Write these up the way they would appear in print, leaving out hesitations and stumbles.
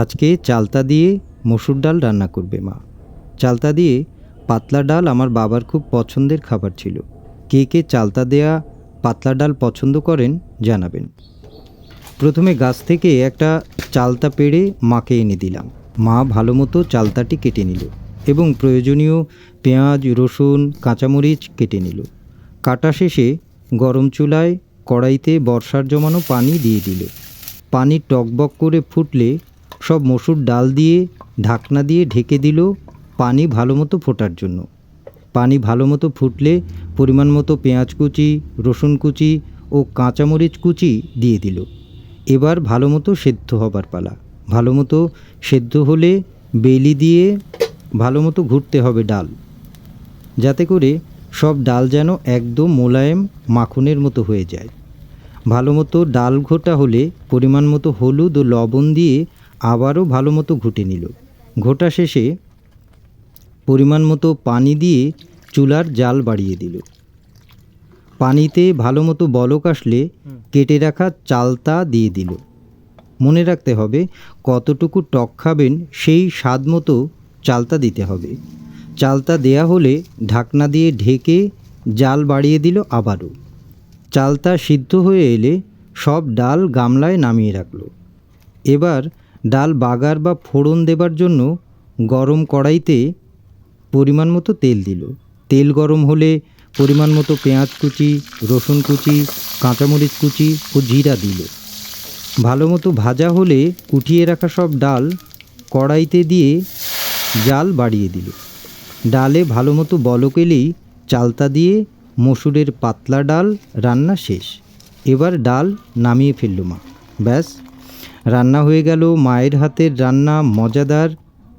আজকে চালতা দিয়ে মসুর ডাল রান্না করবে মা। চালতা দিয়ে পাতলা ডাল আমার বাবার খুব পছন্দের খাবার ছিল। কে কে চালতা দেয়া পাতলা ডাল পছন্দ করেন জানাবেন। প্রথমে গাছ থেকে একটা চালতা পেড়ে মাকে এনে দিলাম। মা ভালো মতো চালতাটি কেটে নিল এবং প্রয়োজনীয় পেঁয়াজ, রসুন, কাঁচামরিচ কেটে নিল। কাটা শেষে গরম চুলায় কড়াইতে বর্ষার জমানো পানি দিয়ে দিল। পানি টকবক করে ফুটলে সব মসুর ডাল দিয়ে ঢাকনা দিয়ে ঢেকে দিল পানি ভালো মতো ফোটার জন্য। পানি ভালো মতো ফুটলে পরিমাণ মতো পেঁয়াজ কুচি, রসুন কুচি ও কাঁচামরিচ কুচি দিয়ে দিল। এবার ভালো মতো সেদ্ধ হবার পালা। ভালো মতো সেদ্ধ হলে বেলি দিয়ে ভালো মতো ঘুরতে হবে ডাল, যাতে করে সব ডাল যেন একদম মোলায়েম মাখনের মতো হয়ে যায়। ভালো মতো ডাল ঘোটা হলে পরিমাণ মতো হলুদ ও লবণ দিয়ে আবারও ভালো মতো ঘুটে নিল। ঘোটা শেষে পরিমাণ মতো পানি দিয়ে চুলার জাল বাড়িয়ে দিল। পানিতে ভালো মতো বলক আসলে কেটে রাখা চালতা দিয়ে দিল। মনে রাখতে হবে কতটুকু টক খাবেন সেই স্বাদ মতো চালতা দিতে হবে। চালতা দেয়া হলে ঢাকনা দিয়ে ঢেকে জাল বাড়িয়ে দিল আবারও। চালতা সিদ্ধ হয়ে এলে সব ডাল গামলায় নামিয়ে রাখলো। এবার ডাল বাগার বা ফোড়ন দেবার জন্য গরম কড়াইতে পরিমাণ মতো তেল দিল। তেল গরম হলে পরিমাণ মতো পেঁয়াজ কুচি, রসুন কুচি, কাঁচামরিচ কুচি ও জিরা দিল। ভালো মতো ভাজা হলে উঠিয়ে রাখা সব ডাল কড়াইতে দিয়ে জাল বাড়িয়ে দিল। ডালে ভালো মতো বলক এলেই চালতা দিয়ে মসুরের পাতলা ডাল রান্না শেষ। এবার ডাল নামিয়ে ফেলল মা। ব্যাস, রান্না হয়ে গেল মায়ের হাতের রান্না মজাদার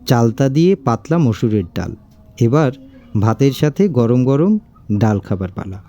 চালতা দিয়ে পাতলা মসুরের ডাল। এবার ভাতের সাথে গরম গরম ডাল খাবার পালা।